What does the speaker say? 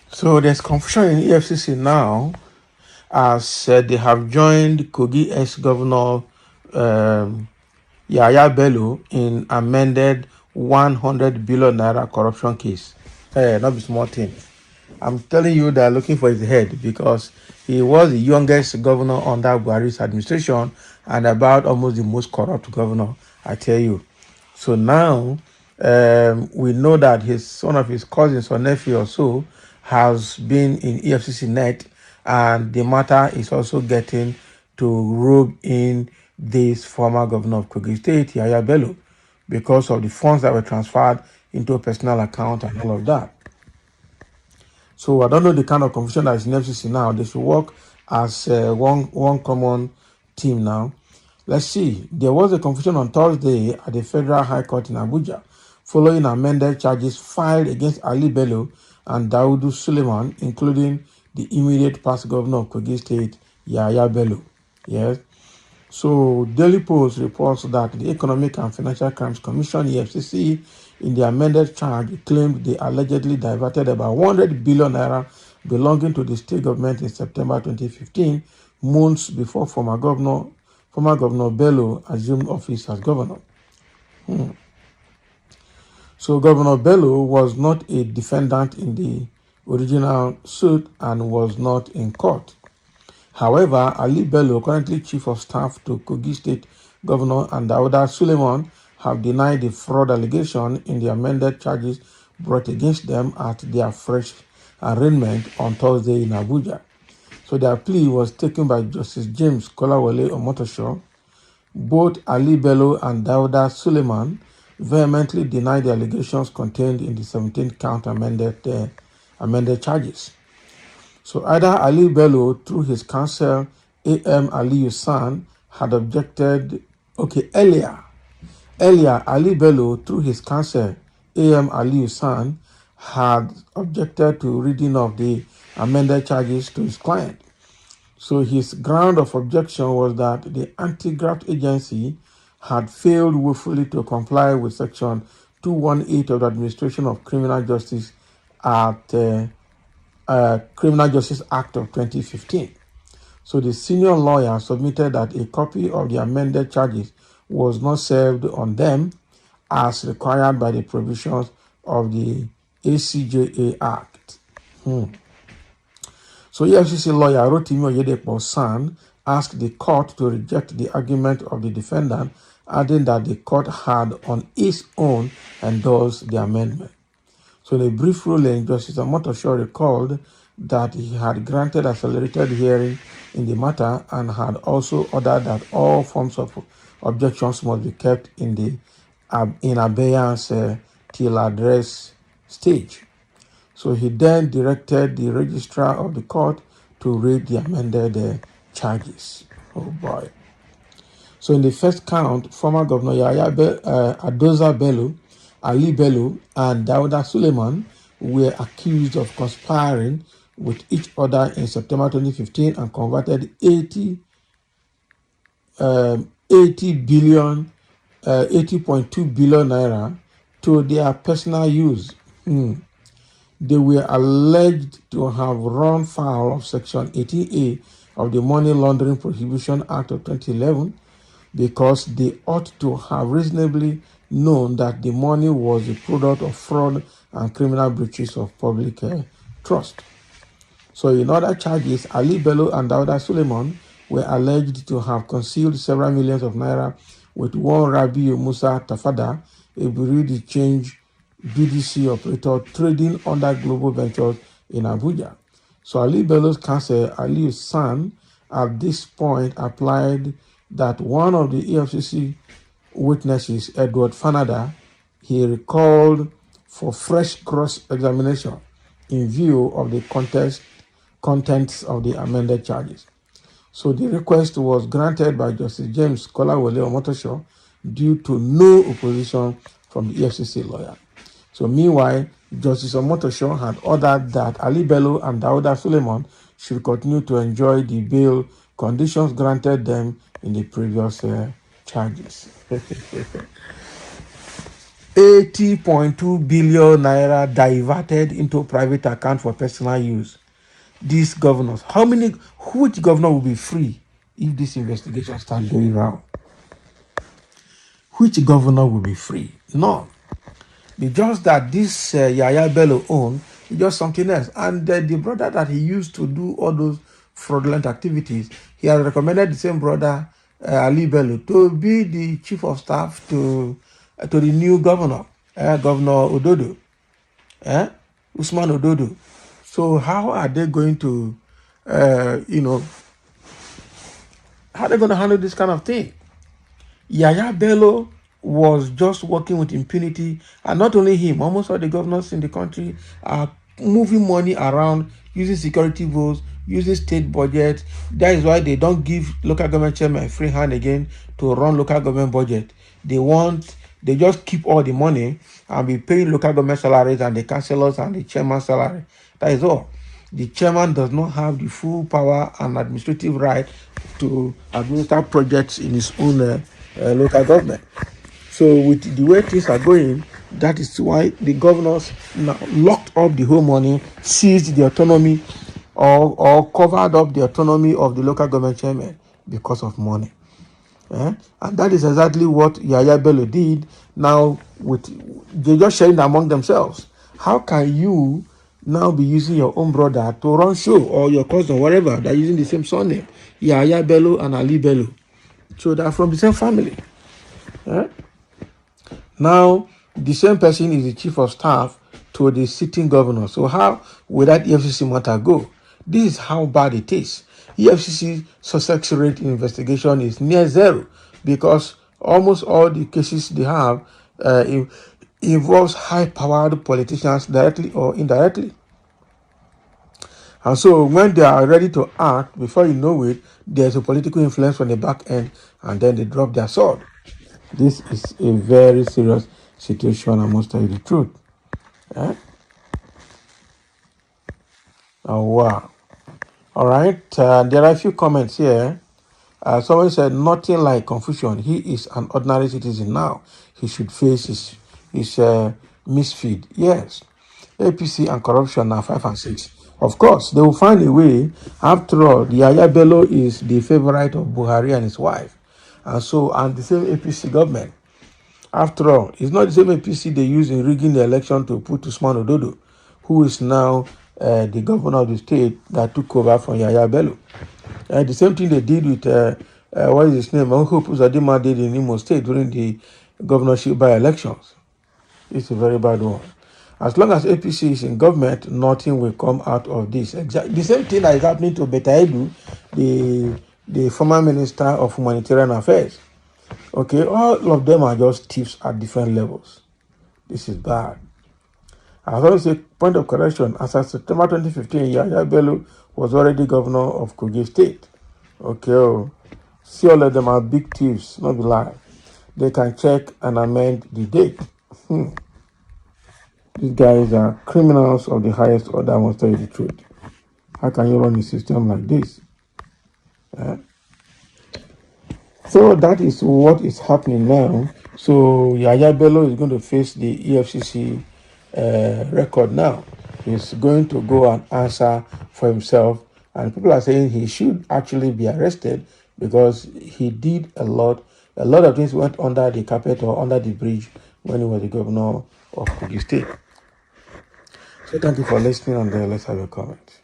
So there's confusion in EFCC now as they have joined Kogi ex-governor Yahaya Bello in amended 100 billion naira corruption case. Not be small thing. I'm telling you they're looking for his head because he was the youngest governor under Buhari's administration and about almost the most corrupt governor, I tell you. So now we know that one of his cousins or nephew or so has been in EFCC net, and the matter is also getting to rope in this former governor of Kogi State, Yahaya Bello, because of the funds that were transferred into a personal account and all of that. So I don't know the kind of confusion that is in FCC now. They should work as one common team now. Let's see. There was a confusion on Thursday at the Federal High Court in Abuja following amended charges filed against Ali Bello and Daudu Suleiman, including the immediate past governor of Kogi State, Yahaya Bello. Yes. So Daily Post reports that the Economic and Financial Crimes Commission, EFCC, in the amended charge claimed they allegedly diverted about 100 billion naira belonging to the state government in September 2015, months before former governor Bello assumed office as governor. So Governor Bello was not a defendant in the original suit and was not in court. However, Ali Bello, currently Chief of Staff to Kogi State Governor, and Dauda Suleiman have denied the fraud allegation in the amended charges brought against them at their fresh arraignment on Thursday in Abuja. So their plea was taken by Justice James Kolawole Omotosho. Both Ali Bello and Dauda Suleiman vehemently denied the allegations contained in the 17th count amended charges. So either Ali Bello, through his counsel, A.M. Ali San, had objected. Earlier, Ali Bello, through his counsel, A.M. Ali San, had objected to reading of the amended charges to his client. So his ground of objection was that the anti-graft agency had failed woefully to comply with Section 218 of the Administration of Criminal Justice at Criminal Justice Act of 2015. So the senior lawyer submitted that a copy of the amended charges was not served on them as required by the provisions of the ACJA Act. So EFCC lawyer Rotimi Oyedepo San asked the court to reject the argument of the defendant, adding that the court had on its own endorsed the amendment. So in a brief ruling, Justice Omotosho recalled that he had granted accelerated hearing in the matter and had also ordered that all forms of objections must be kept in abeyance till address stage. So he then directed the registrar of the court to read the amended charges. Oh boy. So in the first count, former Governor Adoza Bello, Ali Bello, and Dauda Suleiman were accused of conspiring with each other in September 2015 and converted 80.2 billion naira to their personal use. They were alleged to have run foul of Section 18A of the Money Laundering Prohibition Act of 2011 because they ought to have reasonably known that the money was the product of fraud and criminal breaches of public trust. So in other charges, Ali Bello and Dauda Suleiman were alleged to have concealed several millions of naira with one Rabiu Musa Tafada, a Bureau de Change BDC operator trading under Global Ventures in Abuja. So Ali Bello's counsel, Ali San, at this point applied that one of the EFCC witnesses, Edward Fanada, he recalled for fresh cross-examination in view of the contents of the amended charges. So the request was granted by Justice James Kolawole Omotosho due to no opposition from the EFCC lawyer. So meanwhile, Justice Omotosho had ordered that Ali Bello and Dauda Suleiman should continue to enjoy the bail conditions granted them in the previous charges. 80.2 billion naira diverted into private account for personal use. These governors, which governor will be free if this investigation starts going round? Which governor will be free? None. It's just that this Yahaya Bello own is just something else. And the brother that he used to do all those fraudulent activities, he has recommended the same brother, Ali Bello, to be the chief of staff to the new governor, Governor Ododo, Usman Ododo. So how are they going to, how are they going to handle this kind of thing? Yahaya Bello was just working with impunity, and not only him, almost all the governors in the country are moving money around using security votes, using state budget. That is why they don't give local government chairman a free hand again to run local government budget. They just keep all the money and be paying local government salaries and the councillors and the chairman's salary. That is all. The chairman does not have the full power and administrative right to administer projects in his own local government. So with the way things are going, that is why the governors now locked up the whole money, seized the autonomy, or covered up the autonomy of the local government chairman because of money. And that is exactly what Yahaya Bello did. Now, they're just sharing among themselves. How can you now be using your own brother to run show, or your cousin, whatever, they're using the same surname, Yahaya Bello and Ali Bello? So they're from the same family. Now, the same person is the chief of staff to the sitting governor. So how will that EFCC matter go? This is how bad it is. EFCC success rate in investigation is near zero, because almost all the cases they have involves high-powered politicians directly or indirectly. And so when they are ready to act, before you know it, there's a political influence from the back end, and then they drop their sword. This is a very serious situation, I must tell you the truth. Oh, wow. All right. There are a few comments here. Someone said, nothing like confusion. He is an ordinary citizen now. He should face his misfeed. Yes. APC and corruption are 5 and 6. Of course, they will find a way. After all, the Yahaya Bello is the favorite of Buhari and his wife. And the same APC government. After all, it's not the same APC they use in rigging the election to put Usman Ododo, who is now the governor of the state that took over from Yahaya Bello. The same thing they did with, what is his name? Hope Uzodinma did in Imo State during the governorship by-elections. It's a very bad one. As long as APC is in government, nothing will come out of this. The same thing that is happening to Beta Edu, the former minister of humanitarian affairs. Okay, all of them are just thieves at different levels. This is bad. As always, a point of correction, as of September 2015, Yahaya Bello was already governor of Kogi State. Okay, see, all of them are big thieves, not be lie. They can check and amend the date. These guys are criminals of the highest order, I must tell you the truth. How can you run a system like this? So that is what is happening now. So Yahaya Bello is going to face the EFCC record now. He's going to go and answer for himself. And people are saying he should actually be arrested because he did a lot of things went under the carpet or under the bridge when he was the governor of Kogi State. So thank you for listening, and let's have a comment.